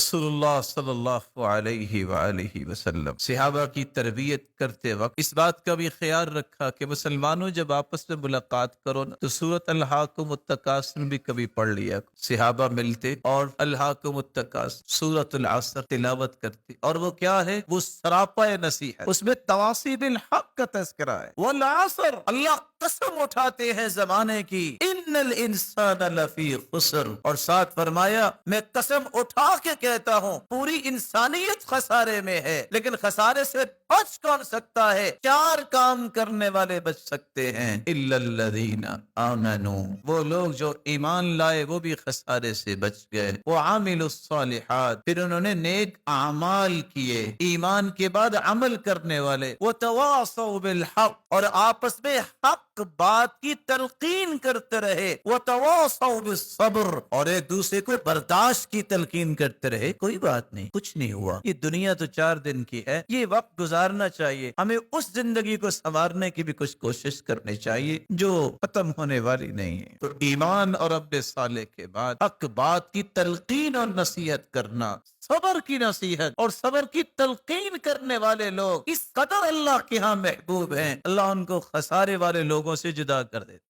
رسول اللہ صلی اللہ علیہ وآلہ وسلم صحابہ کی تربیت کرتے وقت اس بات کا بھی خیال رکھا کہ مسلمانوں جب آپس میں ملاقات کرو نا تو سورۃ الہاکم التکاثر بھی کبھی پڑھ لیا۔ صحابہ ملتے اور الہاکم التکاثر سورۃ العصر تلاوت کرتے، اور وہ کیا ہے؟ وہ سراپا نصیحت، اس میں تواصیل الحق کا تذکرہ ہے۔ والعصر، اللہ قسم اٹھاتے ہیں زمانے کی، ان الانسان لفی خسر، اور ساتھ فرمایا میں قسم اٹھا کے کہتا ہوں پوری انسانیت خسارے میں ہے، لیکن خسارے سے بچ کون سکتا ہے؟ چار کام کرنے والے بچ سکتے ہیں، الا الذین آمنوا، وہ لوگ جو ایمان لائے وہ بھی خسارے سے بچ گئے، وعملوا الصالحات، پھر انہوں نے نیک اعمال کیے، ایمان کے بعد عمل کرنے والے، وتواصوا بالحق، اور آپس میں حق بات کی تلقین کرتے رہے، وتواصوا بالصبر، اور ایک دوسرے کو برداشت کی تلقین کرتے رہے۔ کوئی بات نہیں، کچھ نہیں ہوا، یہ دنیا تو 4 دن کی ہے، یہ وقت گزارنا چاہیے، ہمیں اس زندگی کو سنوارنے کی بھی کچھ کوشش کرنی چاہیے جو ختم ہونے والی نہیں ہے۔ تو ایمان اور عمل صالح کے بعد حق بات کی تلقین اور نصیحت کرنا، صبر کی نصیحت اور صبر کی تلقین کرنے والے لوگ اس قدر اللہ کے ہاں محبوب ہیں، اللہ ان کو خسارے والے لوگوں سے جدا کر دیتے۔